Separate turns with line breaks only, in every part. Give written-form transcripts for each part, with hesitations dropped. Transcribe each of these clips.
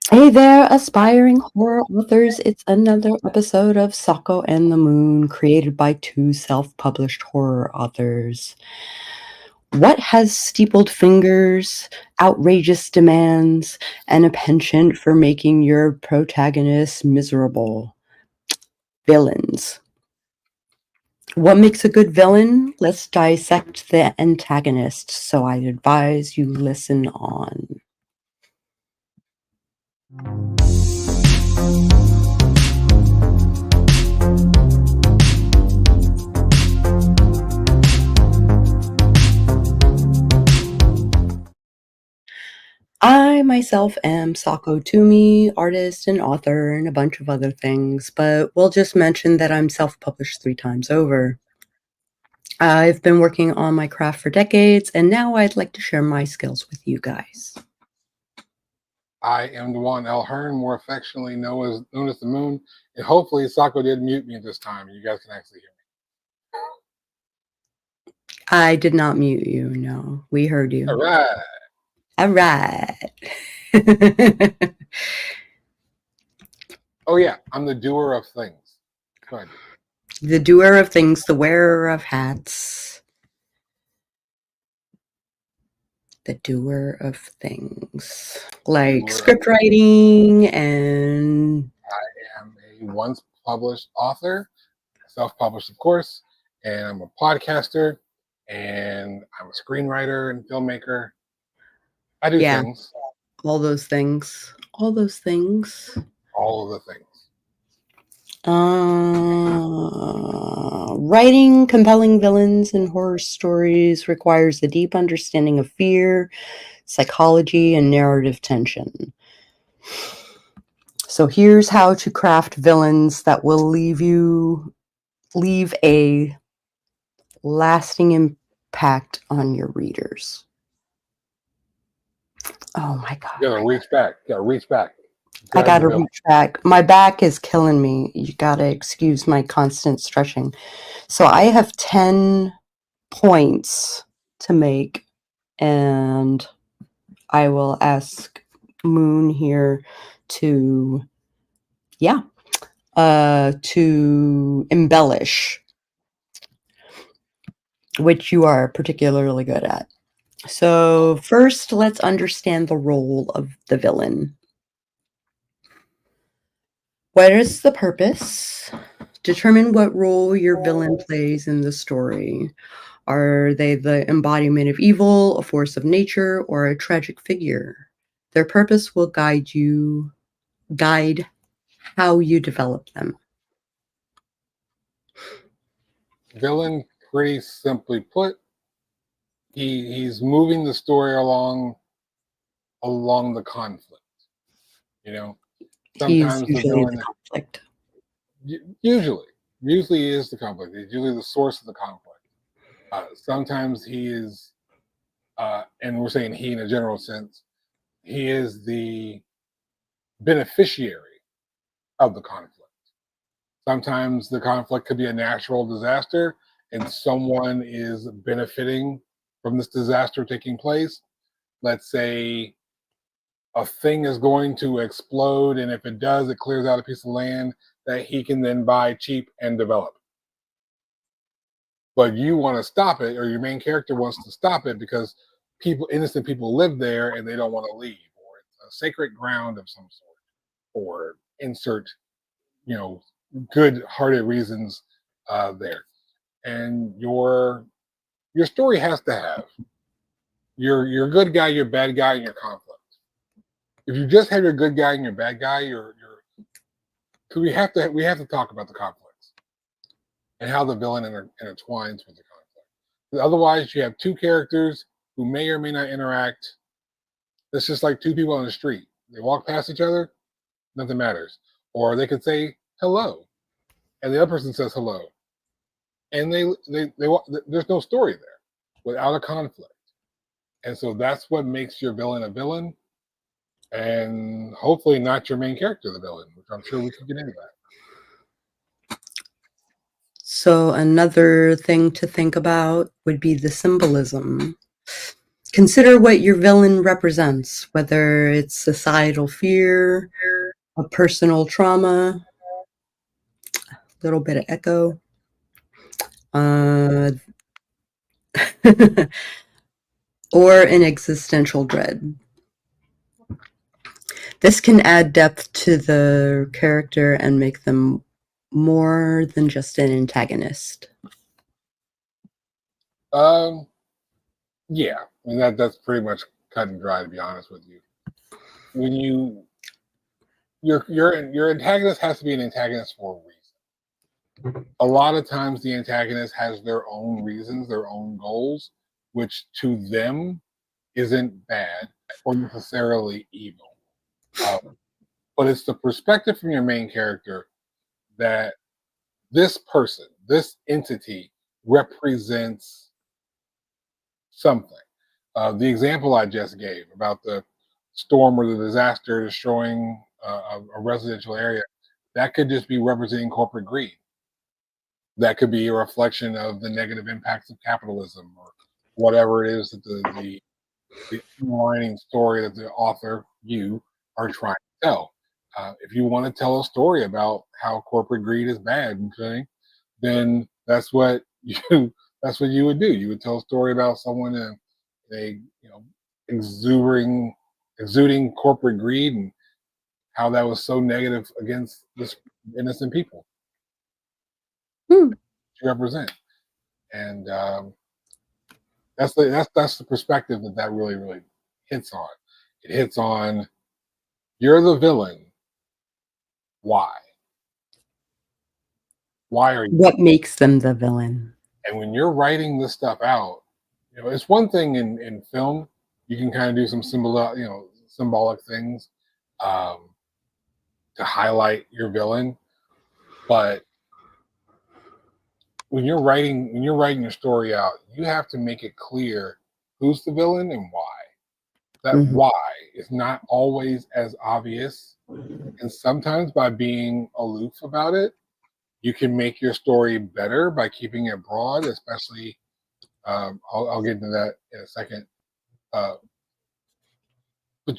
Hey there, aspiring horror authors. It's another episode of Sako and the Moon, created by two self-published horror authors. What has steepled fingers, outrageous demands, and a penchant for making your protagonists miserable? Villains. What makes a good villain? Let's dissect the antagonist, so I advise you listen on. I myself am Sako Toomey, artist and author, and a bunch of other things, but we'll just mention that I'm self-published 3 times over. I've been working on my craft for decades, and now I'd like to share my skills with you guys.
I am Dewan L. Hearn, more affectionately known as the Moon, and hopefully Sako did mute me this time, and you guys can actually hear me.
I did not mute you, no. We heard you.
All right.
All right.
Oh, yeah, I'm the doer of things. Go ahead.
The doer of things, the wearer of hats. The doer of things. Like script writing and...
I am a once published author, self-published, of course, and I'm a podcaster, and I'm a screenwriter and filmmaker. I do things.
All those things. All those things.
All of the things.
Writing compelling villains in horror stories requires a deep understanding of fear, psychology, and narrative tension. So here's how to craft villains that will leave a lasting impact on your readers. Oh my God.
You gotta reach back.
I gotta reach back. My back is killing me. You gotta excuse my constant stretching. So I have 10 points to make, and I will ask Moon here to embellish, which you are particularly good at. So first, let's understand the role of the villain. What is the purpose? Determine what role your villain plays in the story. Are they the embodiment of evil, a force of nature, or a tragic figure? Their purpose will guide how you develop them.
Villain, pretty simply put, he's moving the story along the conflict. You know, sometimes
He's usually the conflict.
Usually is the conflict. He's usually the source of the conflict. Sometimes he is, and we're saying he in a general sense, he is the beneficiary of the conflict. Sometimes the conflict could be a natural disaster, and someone is benefiting from this disaster taking place. Let's say a thing is going to explode, and if it does, it clears out a piece of land that he can then buy cheap and develop. But you want to stop it, or your main character wants to stop it because innocent people live there and they don't want to leave, or it's a sacred ground of some sort, or insert, good-hearted reasons there. And your story has to have your good guy, your bad guy, and your conflict. If you just have your good guy and your bad guy, because we have to talk about the conflicts and how the villain intertwines with the conflict. Otherwise, you have two characters who may or may not interact. It's just like two people on the street. They walk past each other, nothing matters. Or they could say hello, and the other person says hello, and they there's no story there without a conflict. And so that's what makes your villain a villain, and hopefully not your main character the villain, which I'm sure we can get into that.
So another thing to think about would be the symbolism, Consider what your villain represents, whether it's societal fear, a personal trauma, a little bit of echo, uh, or an existential dread. This can add depth to the character and make them more than just an antagonist.
Yeah, I mean that's pretty much cut and dry, to be honest with you. When your antagonist has to be an antagonist for a reason. A lot of times the antagonist has their own reasons, their own goals, which to them isn't bad or necessarily evil. But it's the perspective from your main character that this person, this entity represents something. The example I just gave about the storm or the disaster destroying a residential area, that could just be representing corporate greed. That could be a reflection of the negative impacts of capitalism or whatever it is that the underlining story that the author, you, are trying to tell. If you want to tell a story about how corporate greed is bad, okay, then that's what you would do. You would tell a story about someone exuding corporate greed and how that was so negative against this innocent people
Hmm.
to represent. And that's the perspective that really hits on. It hits on, you're the villain. Why? Why are you?
What makes them the villain?
And when you're writing this stuff out, it's one thing in film, you can kind of do some symbolic things to highlight your villain, but when you're writing your story out, you have to make it clear who's the villain and why. That why is not always as obvious, and sometimes by being aloof about it, you can make your story better by keeping it broad. Especially, I'll get into that in a second. But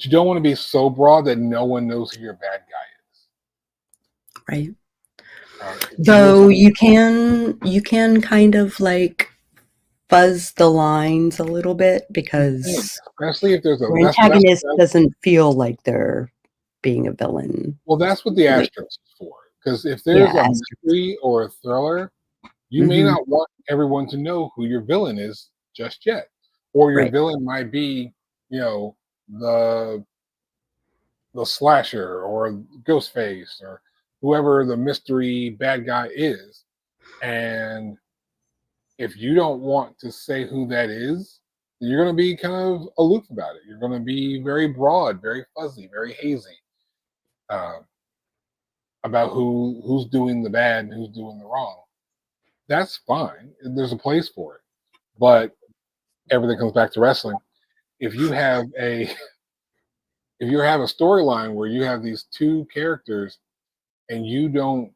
you don't want to be so broad that no one knows who your bad guy is.
Right.
Uh,
Though you can kind of like fuzz the lines a little bit because
especially if there's
your antagonist doesn't feel like they're being a villain.
Well, that's what the asterisk is for. Because if there's a mystery or a thriller, you may not want everyone to know who your villain is just yet. Or your villain might be, the slasher or Ghostface or whoever the mystery bad guy is. And if you don't want to say who that is, then you're going to be kind of aloof about it. You're going to be very broad, very fuzzy, very hazy about who's doing the bad and who's doing the wrong. That's fine. There's a place for it. But everything comes back to wrestling. If you have a storyline where you have these two characters and you don't,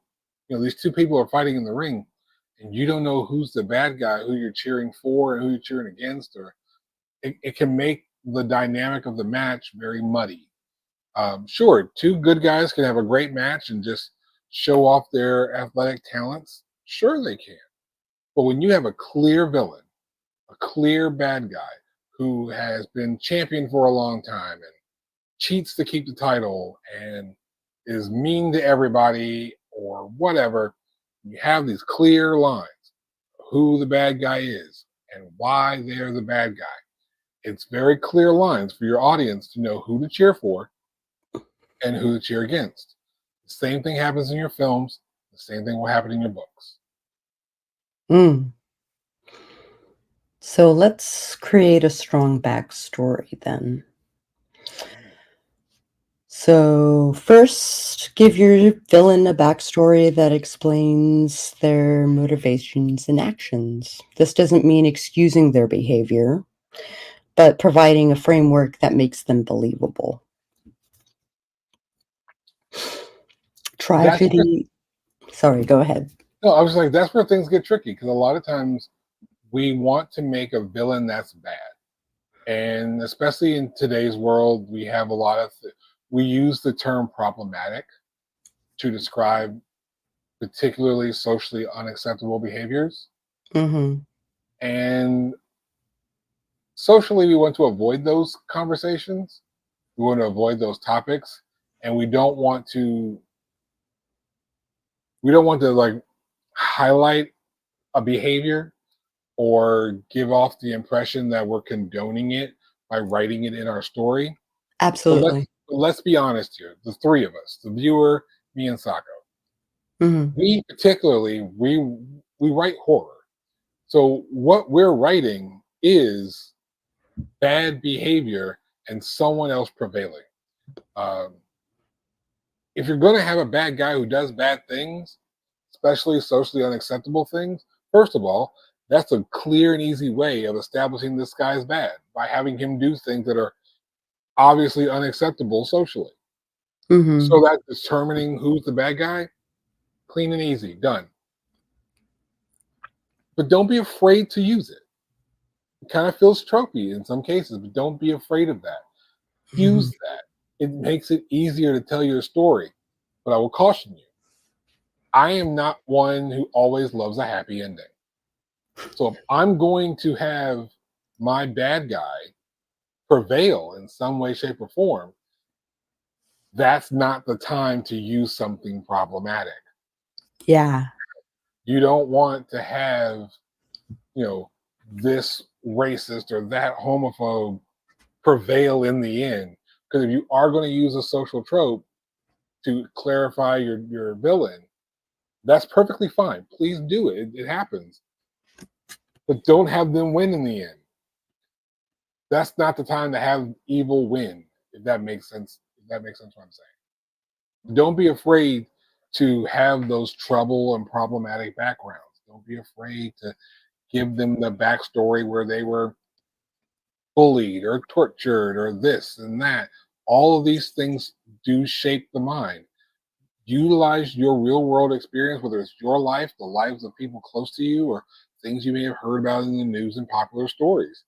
these two people are fighting in the ring and you don't know who's the bad guy, who you're cheering for and who you're cheering against, or it can make the dynamic of the match very muddy. Sure, two good guys can have a great match and just show off their athletic talents. Sure, they can. But when you have a clear villain, a clear bad guy who has been champion for a long time and cheats to keep the title and is mean to everybody or whatever, you have these clear lines of who the bad guy is and why they're the bad guy. It's very clear lines for your audience to know who to cheer for and who to cheer against. The same thing happens in your films. The same thing will happen in your books.
So let's create a strong backstory then. So first, give your villain a backstory that explains their motivations and actions. This doesn't mean excusing their behavior, but providing a framework that makes them believable. Sorry, go ahead.
No, I was like, that's where things get tricky because a lot of times we want to make a villain that's bad. And especially in today's world, we have a lot of, we use the term problematic to describe particularly socially unacceptable behaviors.
Mhm.
And socially, we want to avoid those conversations. We want to avoid those topics. And we don't want to like highlight a behavior or give off the impression that we're condoning it by writing it in our story. But
Absolutely.
let's be honest here. The three of us, the viewer, me and Sako,
Mhm.
we particularly we write horror. So what we're writing is bad behavior and someone else prevailing. Um, if you're going to have a bad guy who does bad things, especially socially unacceptable things, first of all, that's a clear and easy way of establishing this guy is bad by having him do things that are obviously unacceptable socially. So
Mhm.
that determining who's the bad guy, clean and easy, done. But don't be afraid to use it. It kind of feels tropey in some cases, but don't be afraid of that. Use
Mhm.
that. It makes it easier to tell your story. But I will caution you, I am not one who always loves a happy ending. So if I'm going to have my bad guy prevail in some way, shape, or form, that's not the time to use something problematic.
Yeah.
You don't want to have, you know, this racist or that homophobe prevail in the end. Because if you are going to use a social trope to clarify your villain, that's perfectly fine. Please do it. It happens. But don't have them win in the end. That's not the time to have evil win, if that makes sense. If that makes sense what I'm saying. Don't be afraid to have those trouble and problematic backgrounds. Don't be afraid to give them the backstory where they were bullied or tortured or this and that. All of these things do shape the mind. Utilize your real world experience, whether it's your life, the lives of people close to you, or things you may have heard about in the news and popular stories.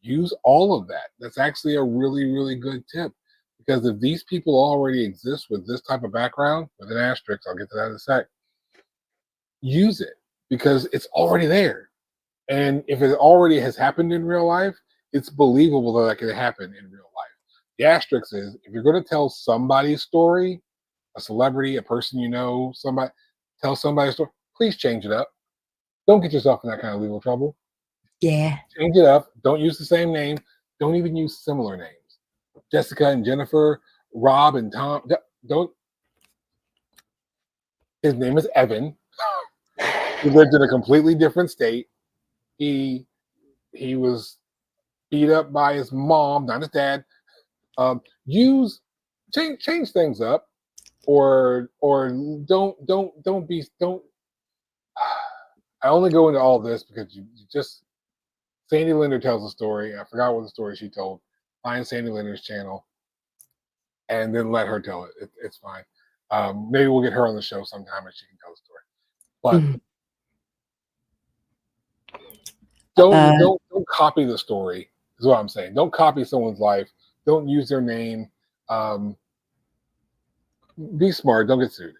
Use all of that. That's actually a really, really good tip. Because if these people already exist with this type of background, with an asterisk, I'll get to that in a sec, use it because it's already there. And if it already has happened in real life, it's believable that it could happen in real life. The asterisk is if you're going to tell somebody's story, a celebrity, a person you know, somebody, tell somebody's story, please change it up. Don't get yourself in that kind of legal trouble.
Yeah.
Change it up. Don't use the same name. Don't even use similar names. Jessica and Jennifer, Rob and Tom. Don't. His name is Evan. He lived in a completely different state. He he was beat up by his mom, not his dad. Use change things up, or don't. I only go into all this because you just Sandy Linder tells a story. I forgot what the story she told. Find Sandy Linder's channel and then let her tell it. It's fine. Maybe we'll get her on the show sometime and she can tell the story. But
Mhm.
don't
Uh,
don't don't copy the story. Is what I'm saying. Don't copy someone's life. Don't use their name. Um, be smart. Don't get sued.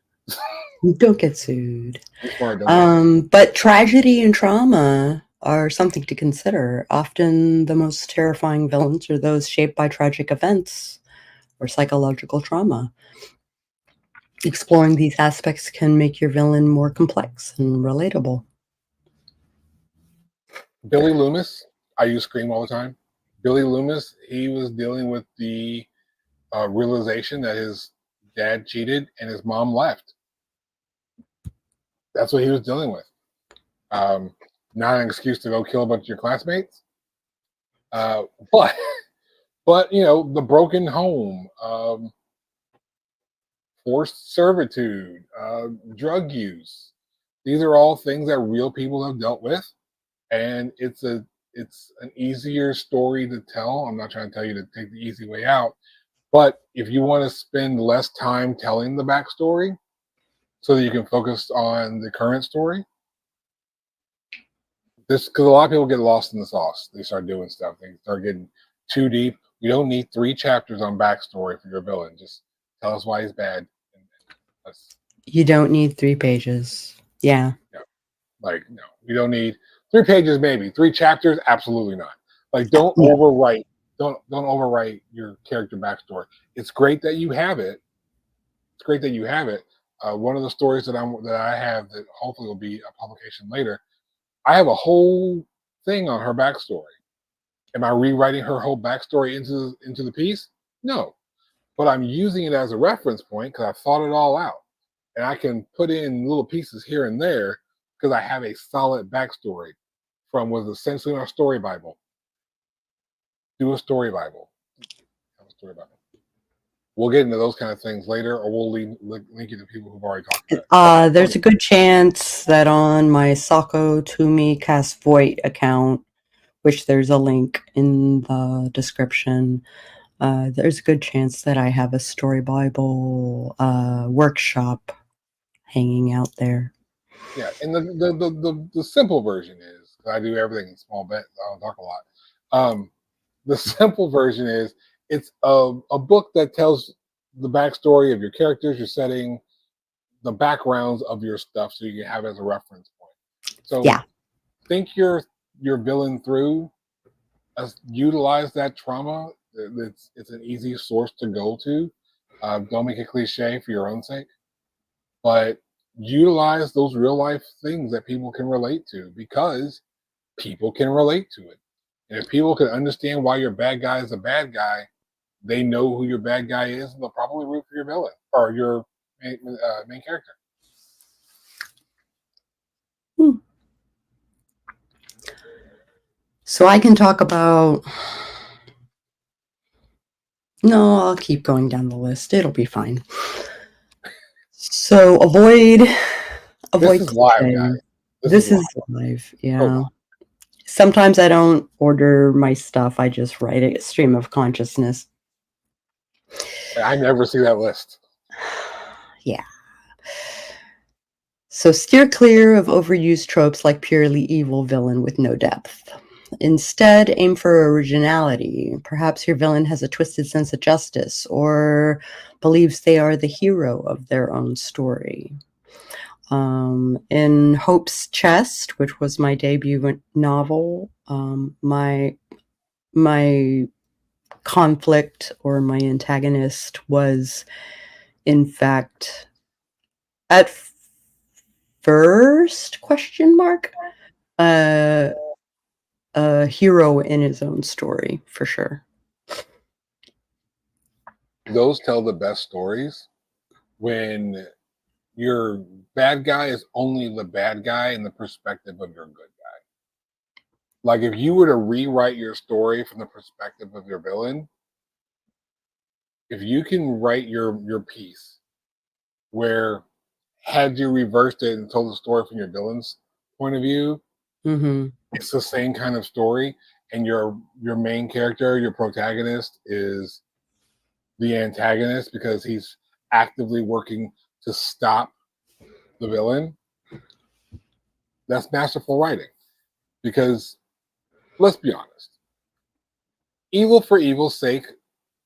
don't get sued.
Be smart. Don't get sued.
But tragedy and trauma are something to consider. Often the most terrifying villains are those shaped by tragic events or psychological trauma. Exploring these aspects can make your villain more complex and relatable.
Billy Loomis. I use Scream all the time. Billy Loomis. He was dealing with the realization that his dad cheated and his mom left. That's what he was dealing with. Um, Not an excuse to go kill a bunch of your classmates, uh, but you know the broken home, forced servitude, drug use. These are all things that real people have dealt with, and it's an easier story to tell. I'm not trying to tell you to take the easy way out, but if you want to spend less time telling the backstory so that you can focus on the current story, This because a lot of people get lost in the sauce. They start doing stuff. They start getting too deep. You don't need 3 chapters on backstory for your villain. Just tell us why he's bad. And let's,
You don't need 3 pages. Yeah.
no, no, you don't need 3 pages. Maybe 3 chapters. Absolutely not. Like don't
No.
overwrite. Don't overwrite your character backstory. It's great that you have it. It's great that you have it. One of the stories that I have that hopefully will be a publication later. I have a whole thing on her backstory. Am I rewriting her whole backstory into the piece? No, but I'm using it as a reference point because I thought it all out, and I can put in little pieces here and there because I have a solid backstory from was essentially our story Bible. Do a story Bible. Have a story Bible. We'll get into those kind of things later, or we'll link you to people who've already talked about it.
There's a good chance that on my Sako to me cast Voight account, which there's a link in the description, there's a good chance that I have a story Bible workshop hanging out there.
Yeah, and the simple version is I do everything in small bits. I don't talk a lot. The simple version is it's a book that tells the backstory of your characters, your setting, the backgrounds of your stuff, so you can have it as a reference point. So
Yeah.
think your villain through, utilize that trauma. It's an easy source to go to. Don't make it cliche for your own sake, but utilize those real life things that people can relate to because people can relate to it. And if people can understand why your bad guy is a bad guy, they know who your bad guy is, and they'll probably root for your villain or your main character.
So I can talk about. No, I'll keep going down the list. It'll be fine. So avoid.
This is live, guys.
This is live. Yeah.
So live.
Sometimes I don't order my stuff. I just write it. Stream of consciousness.
I never see that list.
Yeah. So steer clear of overused tropes like purely evil villain with no depth. Instead, aim for originality. Perhaps your villain has a twisted sense of justice or believes they are the hero of their own story. In Hope's Chest, which was my debut novel, my conflict or my antagonist was, in fact, at first, a hero in his own story, for sure.
Those tell the best stories when your bad guy is only the bad guy in the perspective of your good guy. Like if you were to rewrite your story from the perspective of your villain, if you can write your piece where had you reversed it and told the story from your villain's point of view, it's the same kind of story, and your main character, your protagonist, is the antagonist because he's actively working to stop the villain. That's masterful writing. Because let's be honest, evil for evil's sake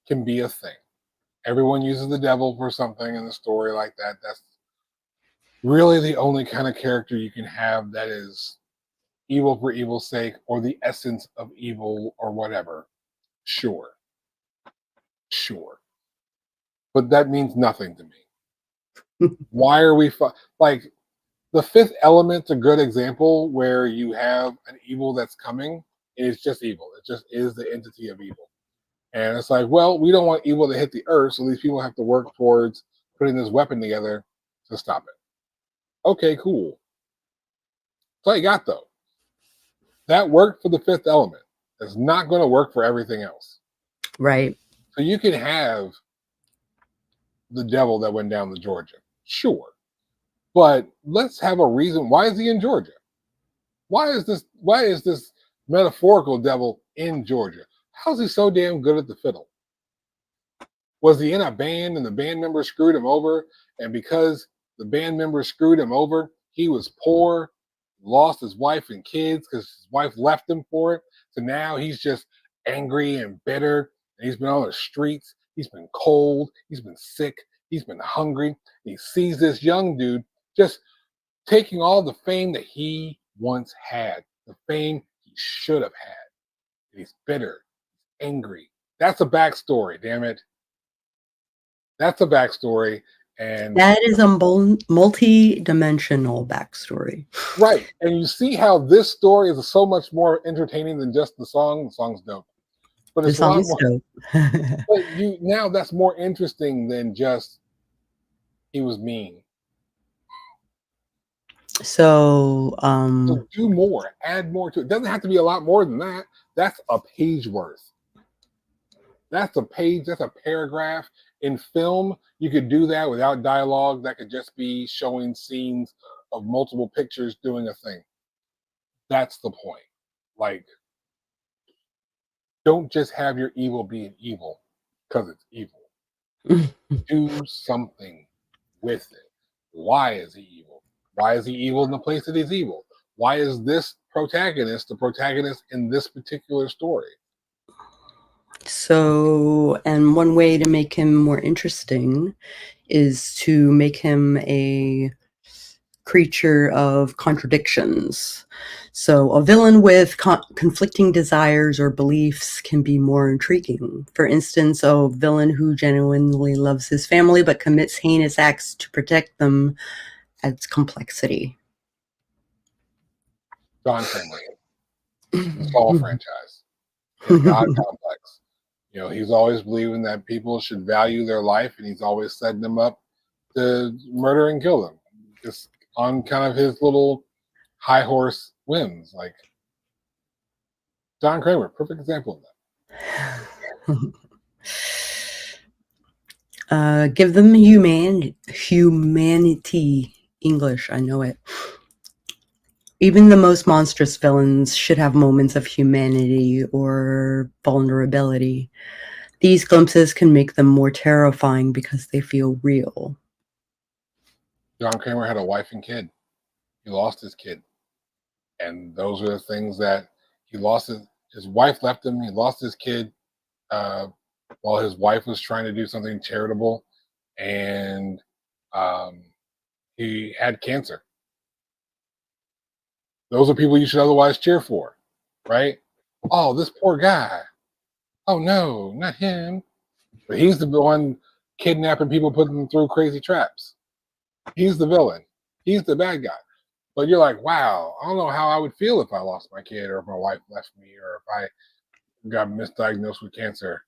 can be a thing. Everyone uses the devil for something in the story like that. That's really the only kind of character you can have that is evil for evil's sake or the essence of evil or whatever. Sure. But that means nothing to me. Why are we like the Fifth Element's a good example where you have an evil that's coming and it's just evil. It just is the entity of evil. And it's like, well, we don't want evil to hit the earth, so these people have to work towards putting this weapon together to stop it. Okay, cool. That's all you got, though. That worked for the Fifth Element. It's not going to work for everything else.
Right.
So you can have the devil that went down to Georgia. Sure. But let's have a reason. Why is he in Georgia? Why is this metaphorical devil in Georgia? How's he so damn good at the fiddle? Was he in a band and the band members screwed him over? And because the band members screwed him over, he was poor lost his wife and kids because his wife left him for it. So now he's just angry and bitter. And he's been on the streets. He's been cold. He's been sick. He's been hungry. He sees this young dude just taking all the fame that he once had, the fame he should have had. And he's bitter, angry. That's a backstory, damn it. That's a backstory. And
that is a multi-dimensional backstory.
Right. And you see how this story is so much more entertaining than just the song. The song's dope. But it's a lot more. But now that's more interesting than just he was mean.
So
do more, add more to it. It doesn't have to be a lot more than that. That's a page worth. That's a page, that's a paragraph. In film, you could do that without dialogue. That could just be showing scenes of multiple pictures doing a thing. That's the point. Like, don't just have your evil being evil because it's evil. Do something with it. Why is he evil? Why is he evil in the place that he's evil? Why is this protagonist the protagonist in this particular story?
So, and one way to make him more interesting is to make him a creature of contradictions. So a villain with conflicting desires or beliefs can be more intriguing. For instance, a villain who genuinely loves his family but commits heinous acts to protect them adds complexity.
John Kramer, the Saul franchise, the God complex. You know, he's always believing that people should value their life, and he's always setting them up to murder and kill them, just on kind of his little high horse whims. Like John Kramer, perfect example of
that. Give them humanity. English, I know it. Even the most monstrous villains should have moments of humanity or vulnerability. These glimpses can make them more terrifying because they feel real.
John Kramer had a wife and kid. He lost his kid. And those are the things that he lost. His wife left him. He lost his kid while his wife was trying to do something charitable. And he had cancer. Those are people you should otherwise cheer for, right? Oh, this poor guy. Oh, no, not him. But he's the one kidnapping people, putting them through crazy traps. He's the villain. He's the bad guy. But you're like, wow, I don't know how I would feel if I lost my kid or if my wife left me or if I got misdiagnosed with cancer.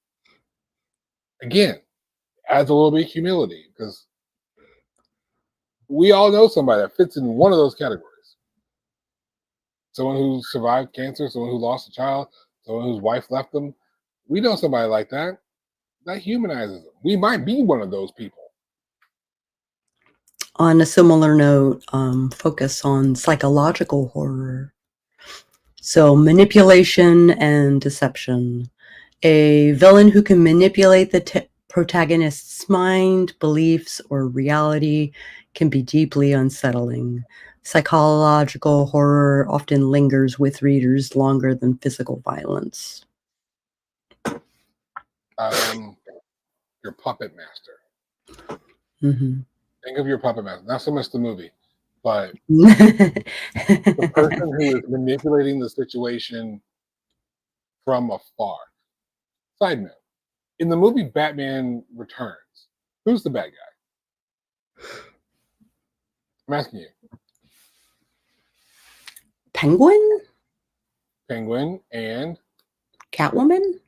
Again, adds a little bit of humility because we all know somebody that fits in one of those categories. Someone who survived cancer, someone who lost a child, someone whose wife left them. We know somebody like that. That humanizes them. We might be one of those people.
On a similar note, focus on psychological horror. So manipulation and deception. A villain who can manipulate the protagonist's mind, beliefs, or reality can be deeply unsettling. Psychological horror often lingers with readers longer than physical violence.
Your puppet master.
Mm-hmm.
Think of your puppet master. Not so much the movie, but the person who is manipulating the situation from afar. Side note, in the movie Batman Returns, who's the bad guy? I'm asking you.
Penguin?
Penguin and
Catwoman?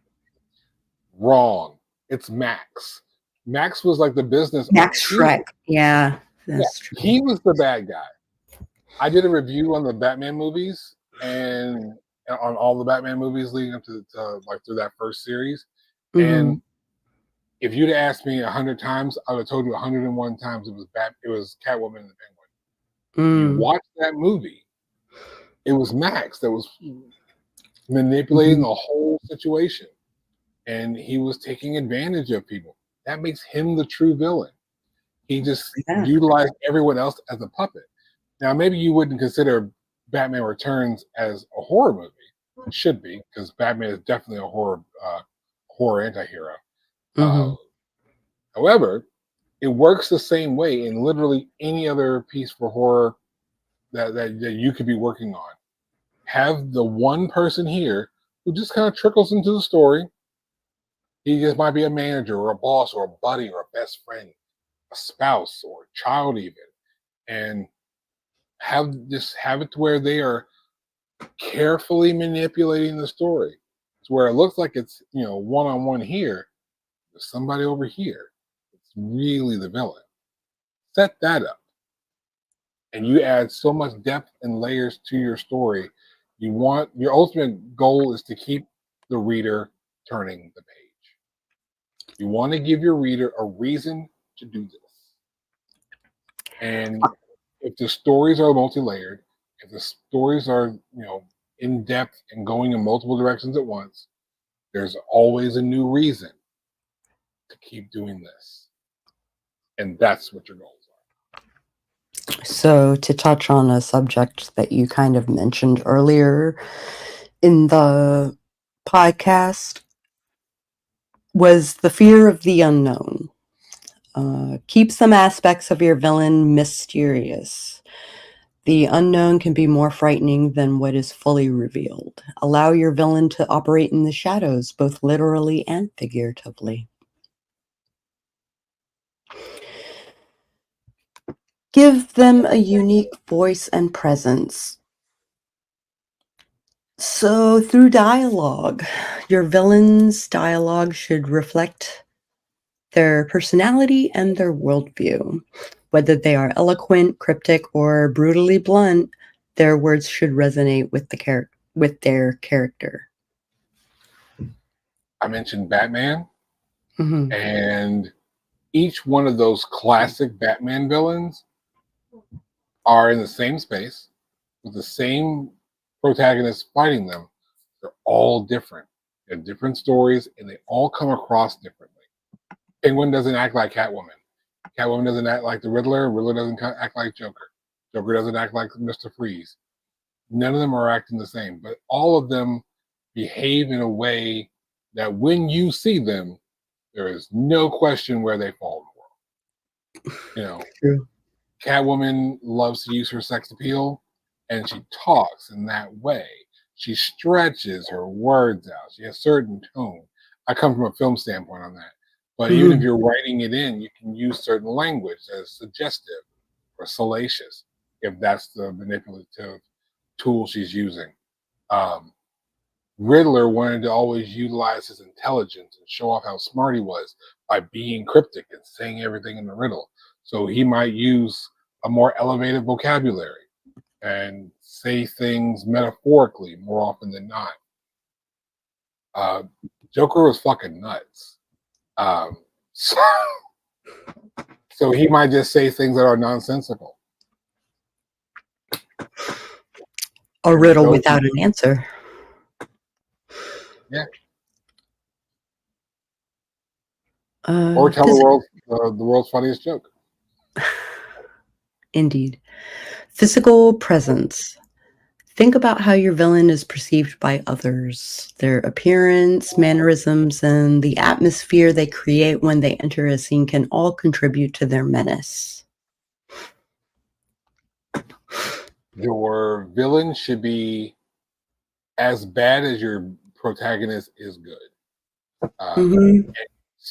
Wrong. It's Max. Max was like the business.
Max Shrek. Yeah, that's true.
He was the bad guy. I did a review on the Batman movies and on all the Batman movies leading up to like through that first series. Mm-hmm. And if you'd asked me 100 times, I would have told you 101 times it was Catwoman and the Penguin. You watch that movie, it was Max that was manipulating the whole situation. And he was taking advantage of people. That makes him the true villain. He just utilized everyone else as a puppet. Now, maybe you wouldn't consider Batman Returns as a horror movie. It should be, because Batman is definitely a horror anti-hero.
Mhm.
However, it works the same way in literally any other piece for horror that you could be working on. Have the one person here who just kind of trickles into the story. He just might be a manager or a boss or a buddy or a best friend, a spouse or a child even, and have it to where they are carefully manipulating the story to where it looks like it's one on one here. There's somebody over here. It's really the villain. Set that up, and you add so much depth and layers to your story. Your ultimate goal is to keep the reader turning the page. You want to give your reader a reason to do this. And if the stories are multi-layered, if the stories are, in depth and going in multiple directions at once, there's always a new reason to keep doing this. And that's what your goals are.
So, to touch on a subject that you kind of mentioned earlier in the podcast, was the fear of the unknown. Keep some aspects of your villain mysterious. The unknown can be more frightening than what is fully revealed. Allow your villain to operate in the shadows, both literally and figuratively. Give them a unique voice and presence. So, through dialogue, your villain's dialogue should reflect their personality and their worldview. Whether they are eloquent, cryptic, or brutally blunt, their words should resonate with their character.
I mentioned Batman,
Mhm.
and each one of those classic Batman villains are in the same space with the same protagonist fighting them. They're all different. They're different stories, and they all come across differently. Penguin doesn't act like Catwoman. Catwoman doesn't act like the Riddler. Riddler doesn't act like Joker. Joker doesn't act like Mr. Freeze. None of them are acting the same, but all of them behave in a way that when you see them, there is no question where they fall in the world.
True.
Catwoman loves to use her sex appeal, and she talks in that way. She stretches her words out. She has certain tone. I come from a film standpoint on that. But even if you're writing it in, you can use certain language as suggestive or salacious if that's the manipulative tool she's using. Um, Riddler wanted to always utilize his intelligence and show off how smart he was by being cryptic and saying everything in the riddle. So he might use a more elevated vocabulary and say things metaphorically more often than not. Joker was fucking nuts. So, so he might just say things that are nonsensical.
A riddle without an answer.
Yeah. Or tell the world's funniest joke.
Indeed. Physical presence. Think about how your villain is perceived by others, their appearance, mannerisms, and the atmosphere they create when they enter a scene can all contribute to their menace.
Your villain should be as bad as your protagonist is good.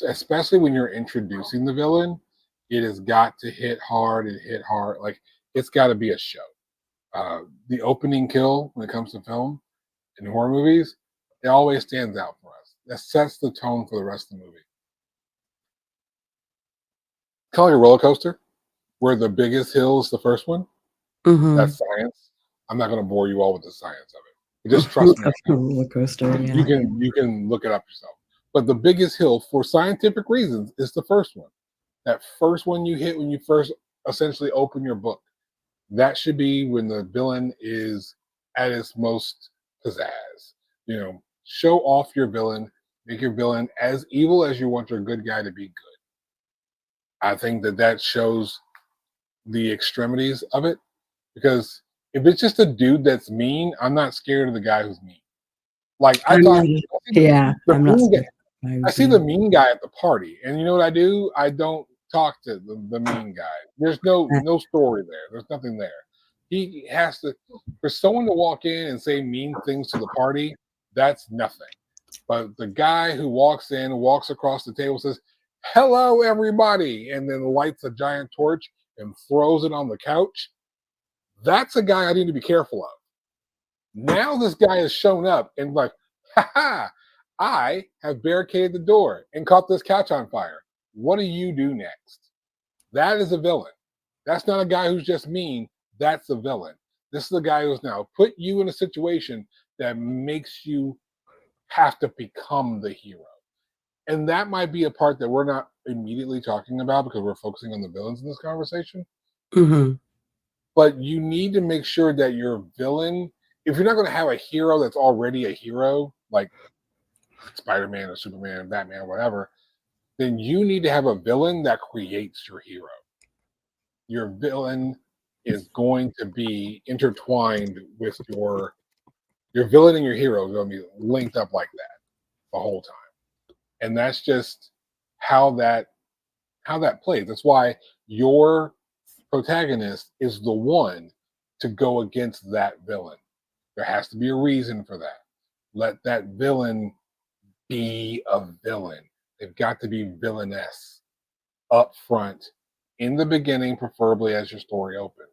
Especially when you're introducing the villain, it has got to hit hard and hit hard. Like, it's got to be a show. The opening kill when it comes to film in horror movies, it always stands out for us. That sets the tone for the rest of the movie. Kind of like a roller coaster, where the biggest hill is the first one. That's science. I'm not going to bore you all with the science of it. But just trust me.
Roller coaster, yeah.
You can look it up yourself. But the biggest hill, for scientific reasons, is the first one. That first one you hit when you first essentially open your book. That should be when the villain is at its most pizzazz. Show off your villain, make your villain as evil as you want your good guy to be good. I think that shows the extremities of it, because If it's just a dude that's mean, I'm not scared of the guy who's mean. Like I
I'm not
talk,
e
I see
yeah,
the
I'm not
mean guy,
scared I
I
was
see the
mean.
mean guy at the party, and you know what I do? I don't talk to the mean guy. There's no story there. There's nothing there. He has to, for someone to walk in and say mean things to the party, that's nothing. But the guy who walks in, walks across the table, says, "Hello, everybody," and then lights a giant torch and throws it on the couch, that's a guy I need to be careful of. Now this guy has shown up and like, ha ha, I have barricaded the door and caught this couch on fire. What do you do next? That is a villain. That's not a guy who's just mean. That's a villain. This is a guy who's now put you in a situation that makes you have to become the hero. And that might be a part that we're not immediately talking about because we're focusing on the villains in this conversation.
Mhm.
But you need to make sure that your villain, if you're not going to have a hero that's already a hero, like Spider-Man or Superman, Batman, or whatever, then you need to have a villain that creates your hero. Your villain is going to be intertwined with your villain and your hero is going to be linked up like that the whole time. And that's just how that plays. That's why your protagonist is the one to go against that villain. There has to be a reason for that. Let that villain be a villain. They've got to be villainess up front in the beginning, preferably as your story opens.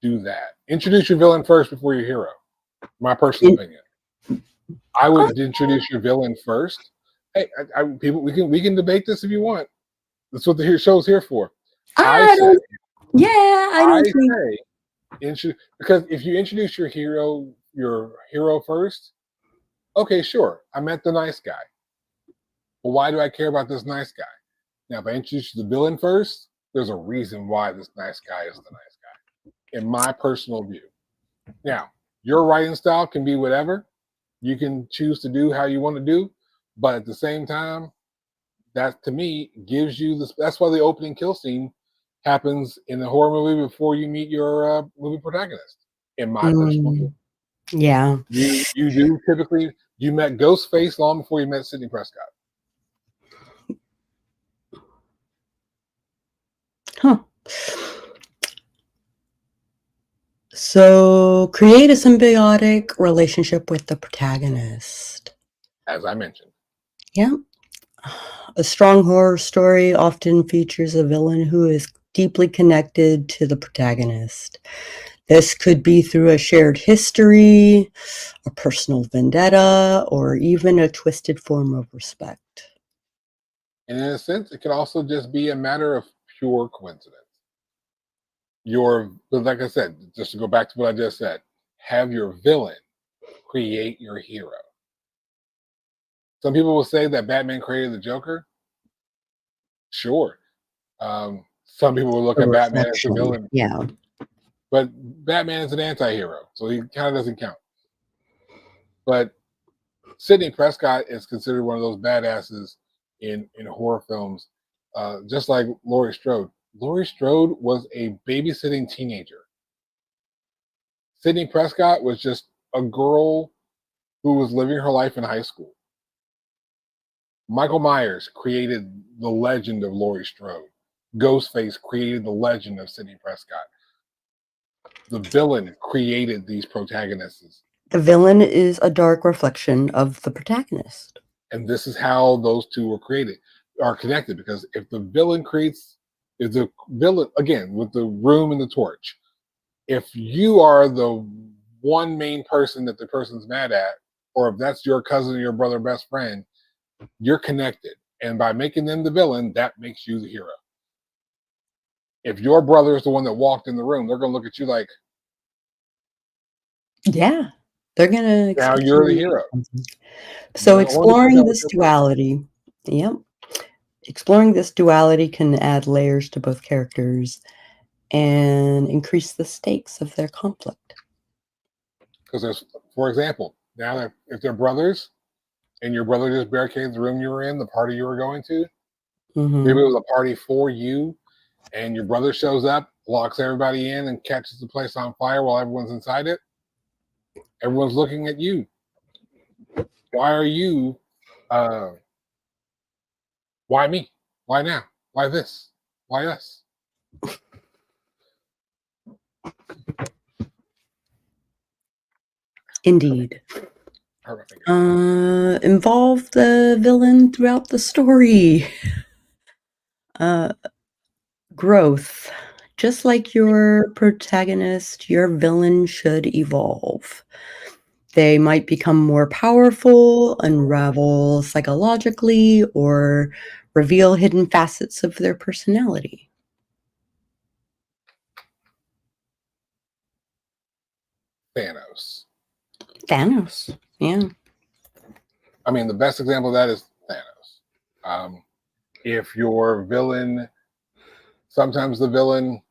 Do that. Introduce your villain first before your hero. My personal
In
opinion. I would introduce your villain first. Hey, people, we can debate this if you want. That's what the show's here for. I
I
say,
don't yeah, I
I
don't think
say, because if you introduce your hero first, okay, sure, I met the nice guy. But why do I care about this nice guy? Now, if I introduce the villain first, there's a reason why this nice guy is the nice guy, in my personal view. Now, your writing style can be whatever. You can choose to do how you want to do, but at the same time, that to me gives you this. That's why the opening kill scene happens in a horror movie before you meet your movie protagonist. In my personal view,
yeah.
you do typically you met Ghostface long before you met Sidney Prescott.
Huh. So, create a symbiotic relationship with the protagonist.
As I mentioned.
Yeah. A strong horror story often features a villain who is deeply connected to the protagonist. This could be through a shared history, a personal vendetta, or even a twisted form of respect.
And in a sense, it could also just be a matter of pure coincidence. But like I said, just to go back to what I just said, have your villain create your hero. Some people will say that Batman created the Joker. Sure. Some people will look
A
at Batman as the
reflection.
villain,
Yeah.
but Batman is an anti-hero, so he kind of doesn't count. But Sidney Prescott is considered one of those badasses in horror films, just like Laurie Strode. Laurie Strode was a babysitting teenager. Sidney Prescott was just a girl who was living her life in high school. Michael Myers created the legend of Laurie Strode. Ghostface created the legend of Sidney Prescott. The villain created these protagonists.
The villain is a dark reflection of the protagonist.
And this is how those two are connected. Because if the villain if the villain, again, with the room and the torch, if you are the one main person that the person's mad at, or if that's your cousin, your brother, best friend, you're connected. And by making them the villain, that makes you the hero. If your brother is the one that walked in the room, they're going to look at you like,
Yeah. They're gonna
now
expect
you're the
you to
hero.
do something. So
It only depends
exploring
on what
this
your person.
duality, yep. Exploring this duality can add layers to both characters and increase the stakes of their conflict.
Because there's, for example, now that if they're brothers and your brother just barricaded the room you were in, the party you were going to, maybe it
Mhm.
was a party for you, and your brother shows up locks everybody in and catches the place on fire while everyone's inside it. Everyone's looking at you. Why are you? Why me? Why now? Why this? Why us?
Indeed. Involve the villain throughout the story. Growth. Just like your protagonist, your villain should evolve. They might become more powerful, unravel psychologically, or reveal hidden facets of their personality. Thanos, yeah.
I mean, the best example of that is Thanos. If your villain, sometimes the villain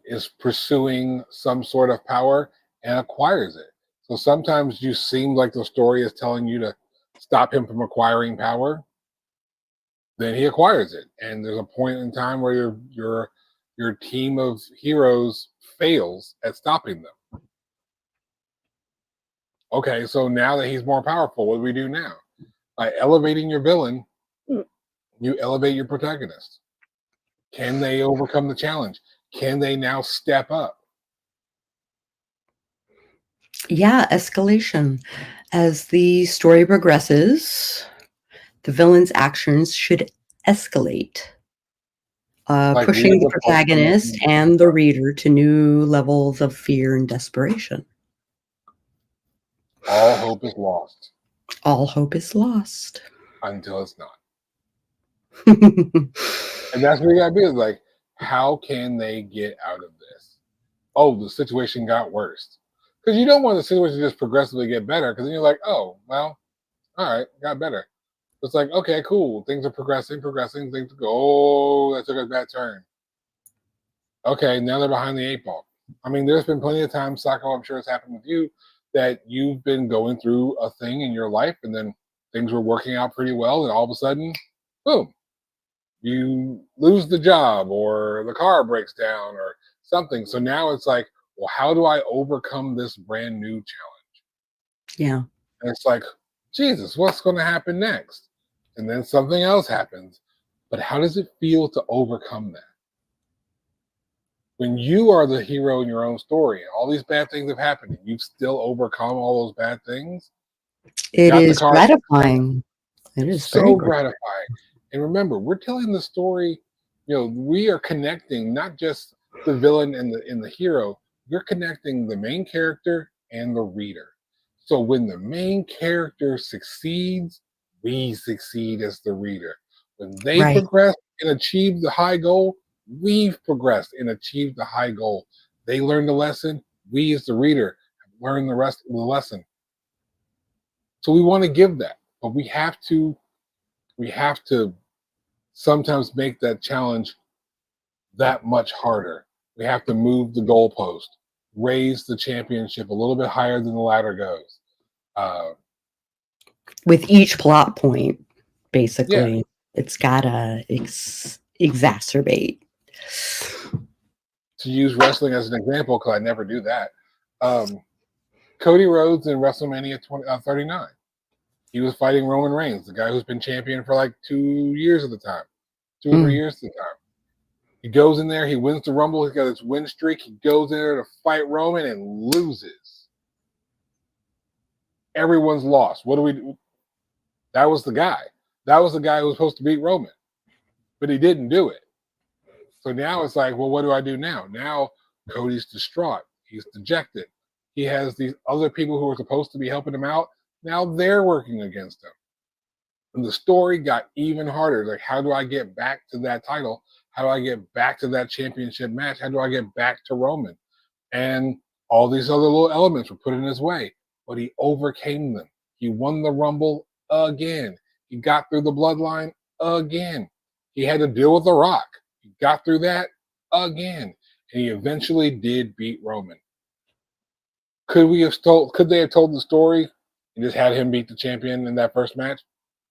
is pursuing some sort of power and acquires it. So sometimes you seem like the story is telling you to stop him from acquiring power. Then he acquires it, and there's a point in time where your team of heroes fails at stopping them. Okay, so now that he's more powerful, what do we do now? By elevating your villain, you elevate your protagonist. Can they overcome the challenge? Can they now step up?
Yeah, escalation. As the story progresses, the villain's actions should escalate,
Like
pushing the protagonist and the reader to new levels of fear and desperation.
All hope is lost.
All hope is lost.
Until it's not. And that's what you gotta be, is like, how can they get out of this? Oh, the situation got worse. Because you don't want the situation to just progressively get better, because then you're like, oh, well, all right, got better. It's like, okay, cool. Things are progressing, things go, oh, that took a bad turn. Okay, now they're behind the 8 ball. I mean, there's been plenty of times, Sako, I'm sure it's happened with you, that you've been going through a thing in your life and then things were working out pretty well, and all of a sudden, boom, you lose the job or the car breaks down or something. So now it's like, well, how do I overcome this brand new challenge?
Yeah.
And it's like, Jesus, what's going to happen next? And then something else happens. But how does it feel to overcome that? When you are the hero in your own story, all these bad things have happened, and you've still overcome all those bad things.
It is gratifying. It is
so gratifying. And remember, we're telling the story, we are connecting not just the villain and the hero, you're connecting the main character and the reader. So when the main character succeeds, we succeed as the reader. When they progress and achieve the high goal, we've progressed and achieved the high goal. They learn the lesson, we as the reader have learned the rest of the lesson. So we want to give that, but we have to sometimes make that challenge that much harder. We have to move the goalpost, raise the championship a little bit higher than the ladder goes.
With each plot point, basically, it's gotta exacerbate.
To use wrestling as an example, because I never do that, Cody Rhodes in WrestleMania 39. He was fighting Roman Reigns, the guy who's been champion for like 2 years at the time, 2 or 3 years at the time. He goes in there, he wins the Rumble, he's got his win streak, he goes in there to fight Roman and loses. Everyone's lost. What do we do? That was the guy. That was the guy who was supposed to beat Roman, but he didn't do it. So now it's like, well, what do I do now? Now Cody's distraught. He's dejected. He has these other people who are supposed to be helping him out. Now they're working against him. And the story got even harder. Like, how do I get back to that title? How do I get back to that championship match? How do I get back to Roman? And all these other little elements were put in his way, but he overcame them. He won the Rumble again. He got through the bloodline again. He had to deal with The Rock. He got through that again. And he eventually did beat Roman. Could they have told the story and just had him beat the champion in that first match?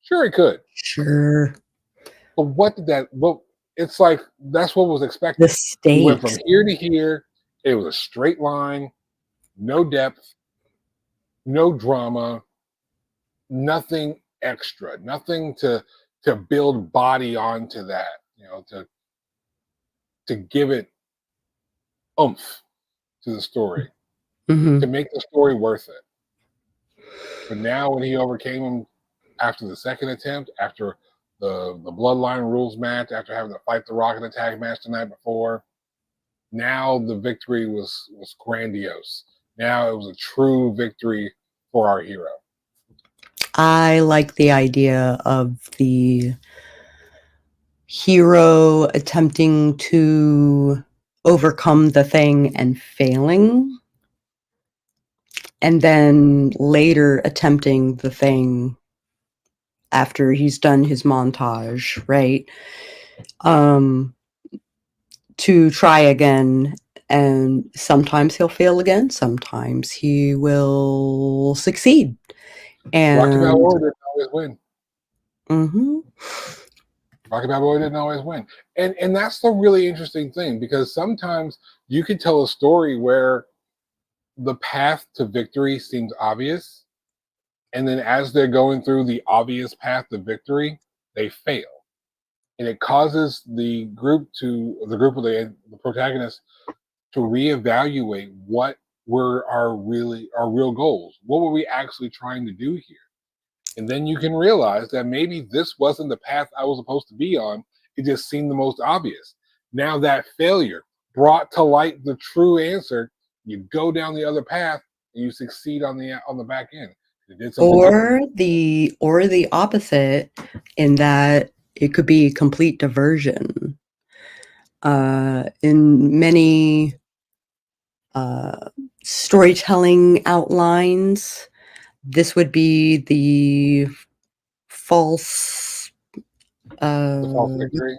Sure, he could.
Sure.
But it's like that's what was expected.
The
You went from
stakes.
here to here. It was a straight line, no depth, no drama, nothing extra, nothing to build body onto that, to give it oomph to the story, to
Mhm.
make the story worth it. But now when he overcame him after the second attempt, after the bloodline rules match, after having to fight the Rock and Attack match the night before, now the victory was grandiose. Now it was a true victory for our hero.
I like the idea of the hero attempting to overcome the thing and failing, and then later attempting the thing after he's done his montage, right? To try again, and sometimes he'll fail again, sometimes he will succeed.
Rocky
And
Balboa didn't always win.
mhm.
Rocky Balboa didn't always win. And that's the really interesting thing, because sometimes you can tell a story where the path to victory seems obvious, and then as they're going through the obvious path to victory, they fail. And it causes the group of the protagonists to reevaluate what were our real goals. What were we actually trying to do here? And then you can realize that maybe this wasn't the path I was supposed to be on. It just seemed the most obvious. Now that failure brought to light the true answer. You go down the other path and you succeed on the back end. You did something different.
Or the opposite, in that it could be complete diversion. In many storytelling outlines, this would be the false
The false
uh,
victory.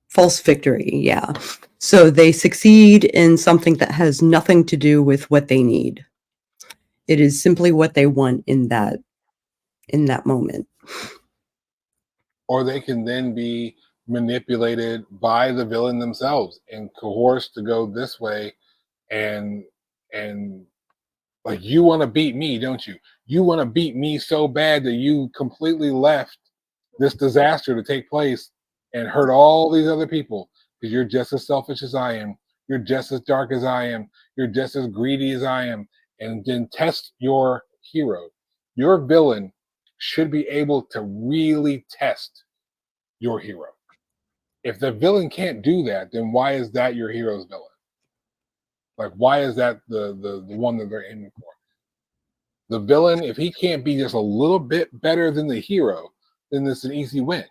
false victory. Yeah. So they succeed in something that has nothing to do with what they need. It is simply what they want in that moment.
Or they can then be manipulated by the villain themselves and coerced to go this way, and and like, you want to beat me, don't you? You want to beat me so bad that you completely left this disaster to take place and hurt all these other people, because you're just as selfish as I am. You're just as dark as I am. You're just as greedy as I am. And then test your hero. Your villain should be able to really test your hero. If the villain can't do that, then why is that your hero's villain? Like, why is that the one that they're aiming for? The villain, if he can't be just a little bit better than the hero, then it's an easy win.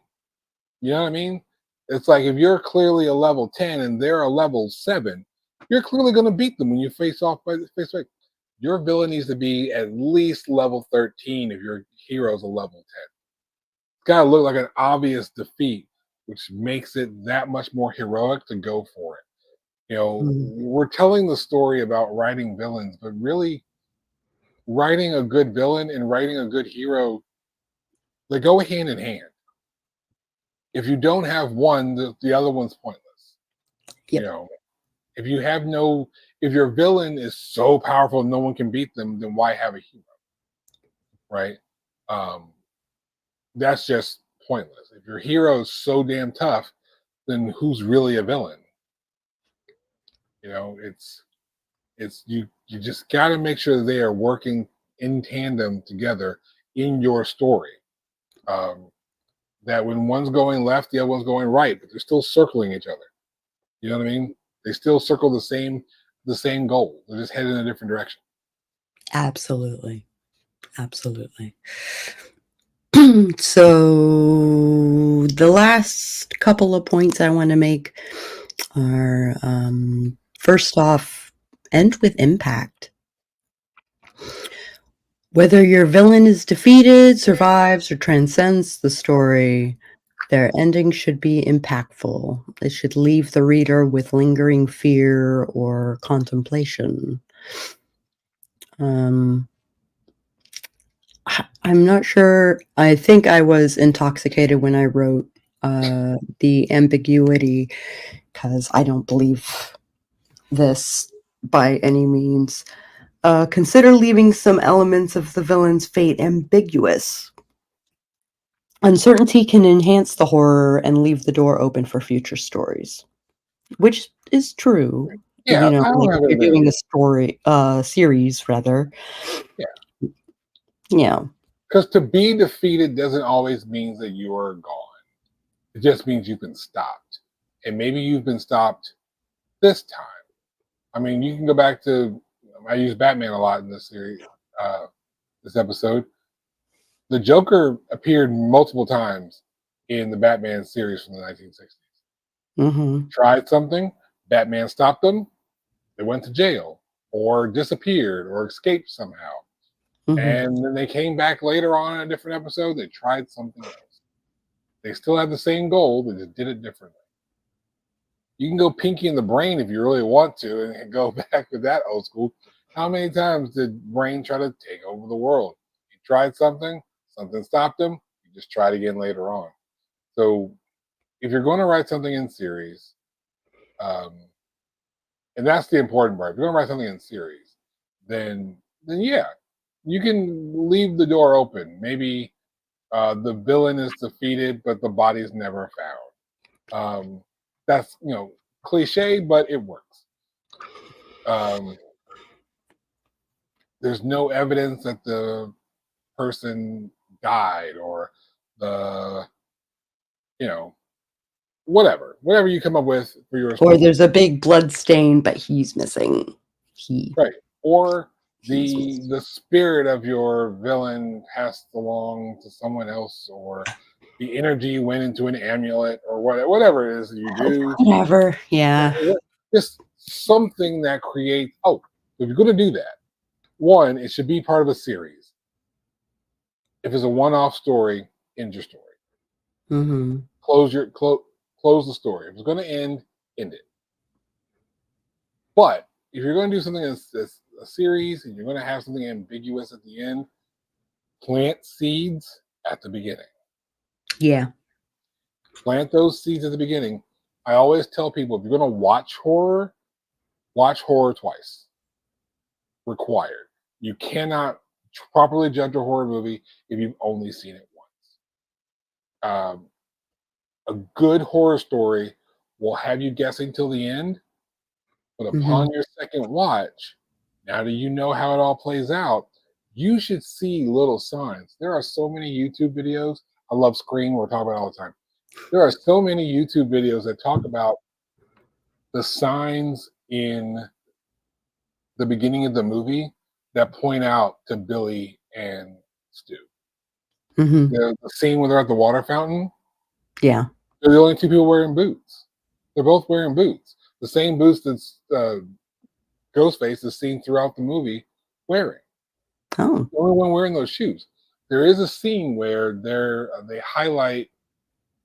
You know what I mean? It's like, if you're clearly a level 10 and they're a level 7, you're clearly going to beat them when you face off by face to face. Your villain needs to be at least level 13 if your hero's a level 10. It's got to look like an obvious defeat, which makes it that much more heroic to go for it.
Mhm.
We're telling the story about writing villains, but really, writing a good villain and writing a good hero, they go hand in hand. If you don't have one, the other one's pointless. You
Yep.
know, if you have no, if your villain is so powerful no one can beat them, then why have a hero, right? Um, that's just pointless. If your hero is so damn tough, then who's really a villain? It's you just got to make sure they are working in tandem together in your story. Um, that when one's going left, the other one's going right, but they're still circling each other. You know what I mean? They still circle the same goal. They're just headed in a different direction.
Absolutely. Absolutely. So the last couple of points I want to make are, first off, end with impact. Whether your villain is defeated, survives, or transcends the story, their ending should be impactful. It should leave the reader with lingering fear or contemplation. Um, I'm not sure. I think I was intoxicated when I wrote the ambiguity, because I don't believe this by any means. Consider leaving some elements of the villain's fate ambiguous. Uncertainty can enhance the horror and leave the door open for future stories, which is true.
Yeah, I don't
Like
have
if you're
anything.
doing a story, series rather.
Yeah,
Yeah.
because to be defeated doesn't always mean that you are gone. It just means you've been stopped, and maybe you've been stopped this time. I mean, you can go back to. I use Batman a lot in this series, this episode. The Joker appeared multiple times in the Batman series from the 1960s.
Mm-hmm.
Tried something, Batman stopped them. They went to jail, or disappeared, or escaped somehow.
Mm-hmm.
And then they came back later on in a different episode. They tried something else. They still had the same goal, they just did it differently. You can go Pinky in the Brain if you really want to and go back with that old school. How many times did Brain try to take over the world? He tried something, something stopped him, he just tried again later on. So if you're going to write something in series, um, and that's the important part, if you're going to write something in series, then yeah, you can leave the door open. Maybe the villain is defeated, but the body is never found. That's cliche, but it works. Um, there's no evidence that the person died or the you know whatever you come up with for your
Or
story,
there's a big blood stain, but he's missing.
right? Or
He's missing.
the spirit of your villain passed along to someone else, or the energy went into an amulet, or whatever it is that you do.
Whatever. Yeah.
Just something that creates. Oh, if you're going to do that, one, it should be part of a series. If it's a one-off story, end your story.
Mm-hmm.
Close the story. If it's going to end it. But if you're going to do something that's a series and you're going to have something ambiguous at the end, plant seeds at the beginning.
Yeah.
Plant those seeds at the beginning. I always tell people if you're going to watch horror twice. Required. You cannot properly judge a horror movie if you've only seen it once. A good horror story will have you guessing till the end, but
Mm-hmm.
upon your second watch, now that you know how it all plays out, you should see little signs. There are so many YouTube videos. I love Scream. We're talking about it all the time. There are so many YouTube videos that talk about the signs in the beginning of the movie that point out to Billy and Stu.
Mm-hmm.
The scene when they're at the water fountain,
Yeah.
they're the only two people wearing boots. They're both wearing boots. The same boots that Ghostface is seen throughout the movie wearing.
Oh.
The only one wearing those shoes. There is a scene where they highlight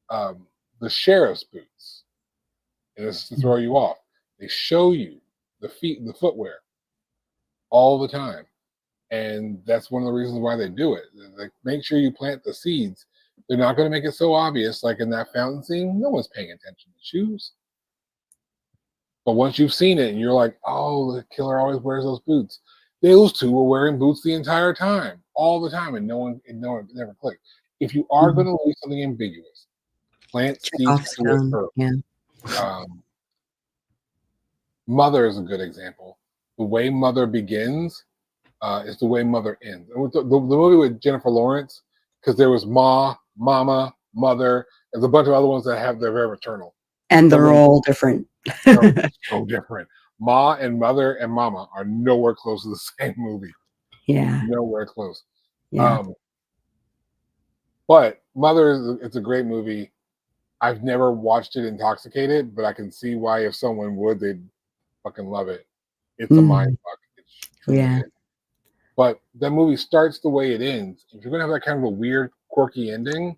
the sheriff's boots, and this is to throw you off. They show you the footwear all the time, and that's one of the reasons why they do it. Like, make sure you plant the seeds. They're not going to make it so obvious, like in that fountain scene. No one's paying attention to shoes. But once you've seen it and you're like, oh, the killer always wears those boots. Those two were wearing boots the entire time, all the time, and no one never clicked. If you are
Mm-hmm.
going to leave something ambiguous, plant
Check
seeds
off
to it
stone.
early.
Yeah.
Mother is a good example. The way Mother begins is the way Mother ends. And with the movie with Jennifer Lawrence, because there was Ma, Mama, Mother, there's a bunch of other ones that have they're very maternal.
And
Some
they're
of them
all different.
are so different. Ma and Mother and Mama are nowhere close to the same movie.
Yeah.
Nowhere close.
Yeah.
But Mother it's a great movie. I've never watched it intoxicated, but I can see why if someone would, they'd fucking love it. It's a mind
Mhm.
fuck. It truly
Yeah.
is. But that movie starts the way it ends. If you're gonna have that kind of a weird, quirky ending,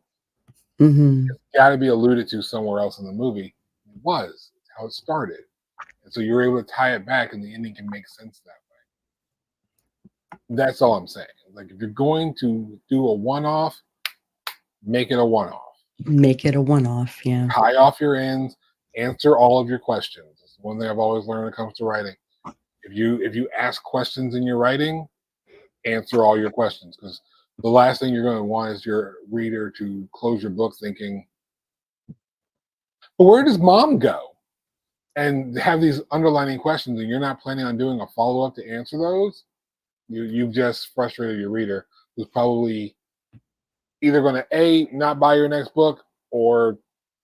Mhm.
it's got to be alluded to somewhere else in the movie. It was. It's how it started, and so you're able to tie it back, and the ending can make sense that way. That's all I'm saying. Like if you're going to do a one-off, make it a one-off.
Make it a one-off, yeah.
Tie off your ends, answer all of your questions. It's one thing I've always learned when it comes to writing. If you ask questions in your writing, answer all your questions, because the last thing you're going to want is your reader to close your book thinking, but where does mom go? And have these underlining questions, and you're not planning on doing a follow-up to answer those. You've just frustrated your reader, who's probably either going to not buy your next book, or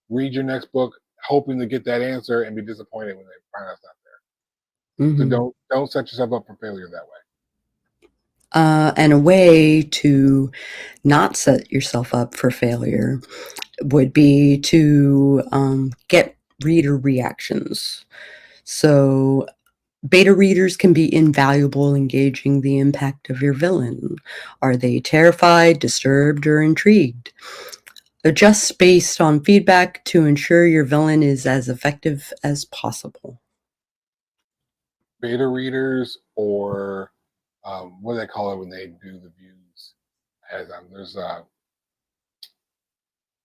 read your next book hoping to get that answer and be disappointed when they find out it's not there.
Mm-hmm.
So don't set yourself up for failure that way.
And a way to not set yourself up for failure would be to get reader reactions. So beta readers can be invaluable in gauging the impact of your villain. Are they terrified, disturbed, or intrigued? Adjust based on feedback to ensure your villain is as effective as possible.
Beta readers, or what do they call it when they do the views? As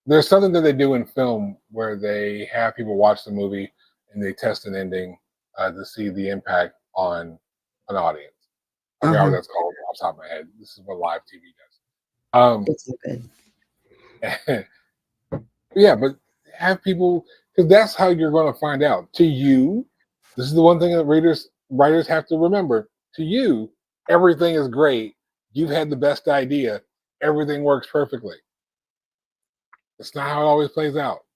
there's something that they do in film where they have people watch the movie and they test an ending to see the impact on an audience. I forgot what that's called off the top of my head. This is what live TV does.
It's so good.
Yeah, but have people, because that's how you're going to find out. To you, this is the one thing that writers have to remember. To you, everything is great. You've had the best idea. Everything works perfectly. It's not how it always plays out.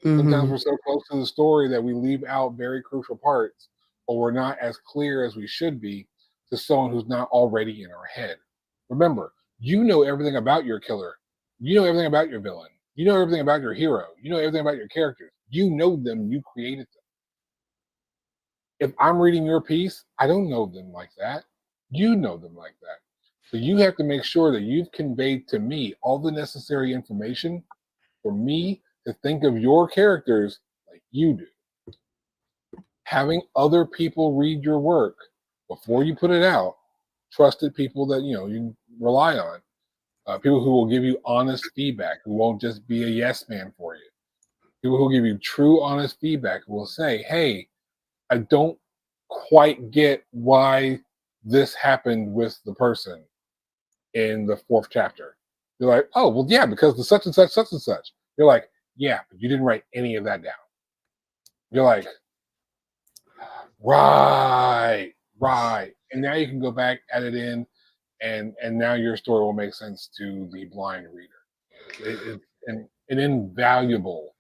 Sometimes we're so close to the story that we leave out very crucial parts, or we're not as clear as we should be to someone who's not already in our head. Remember, you know everything about your killer. You know everything about your villain. You know everything about your hero. You know everything about your characters. You know them. You created them. If I'm reading your piece, I don't know them like that. You know them like that. So you have to make sure that you've conveyed to me all the necessary information for me to think of your characters like you do. Having other people read your work before you put it out, trusted people that you rely on, people who will give you honest feedback, who won't just be a yes man for you, people who will give you true, honest feedback, who will say, "Hey, I don't quite get why this happened with the person in the 4th chapter." You're like, "Oh, well, yeah, because the such and such, such and such." You're like, "Yeah, but you didn't write any of that down." You're like, right. And now you can go back, edit in, and now your story will make sense to the blind reader. It's an invaluable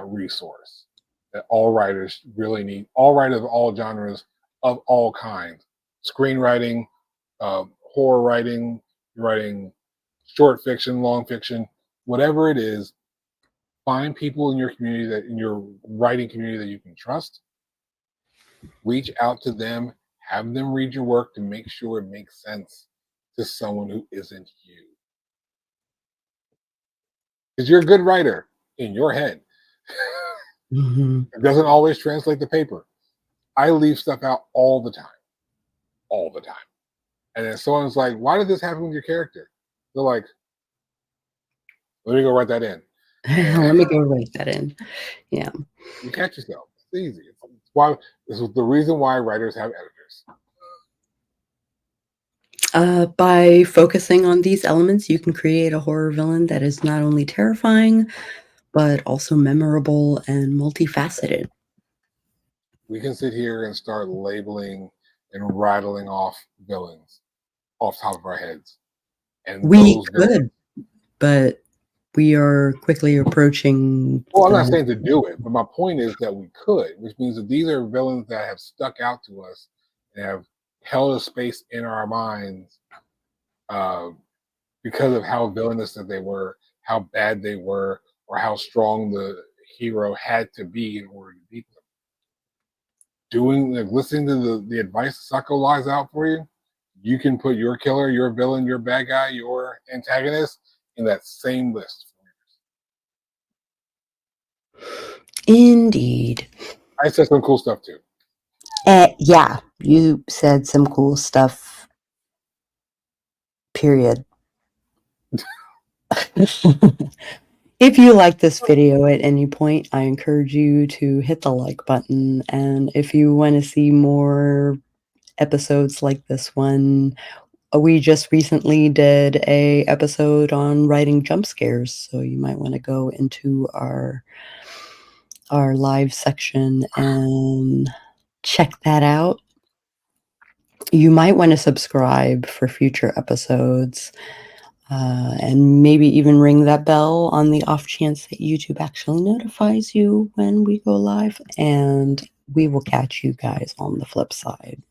resource that all writers really need. All writers of all genres, of all kinds, screenwriting, horror writing, writing short fiction, long fiction, whatever it is. Find people in your community, in your writing community, that you can trust. Reach out to them, have them read your work to make sure it makes sense to someone who isn't you. Because you're a good writer in your head. It doesn't always translate to paper. I leave stuff out all the time. All the time. And then someone's like, "Why did this happen with your character?" They're like, "Let me go write that in."
Let me go write that in. Yeah.
You catch yourself. It's easy. This is the reason why writers have editors.
By focusing on these elements, you can create a horror villain that is not only terrifying, but also memorable and multifaceted.
We can sit here and start labeling and rattling off villains off the top of our heads. And
We
those
could,
villains,
but we are quickly approaching.
well, I'm not saying to do it, but my point is that we could, which means that these are villains that have stuck out to us and have held a space in our minds because of how villainous that they were, how bad they were, or how strong the hero had to be in order to beat them. Listening to the advice Sako lies out for you, you can put your killer, your villain, your bad guy, your antagonist in that same list.
Indeed.
I said some cool stuff too.
Yeah, you said some cool stuff. Period. If you like this video at any point, I encourage you to hit the like button. And if you want to see more episodes like this one, we just recently did a episode on writing jump scares, so you might want to go into our live section and check that out. You might want to subscribe for future episodes, and maybe even ring that bell on the off chance that YouTube actually notifies you when we go live, and we will catch you guys on the flip side.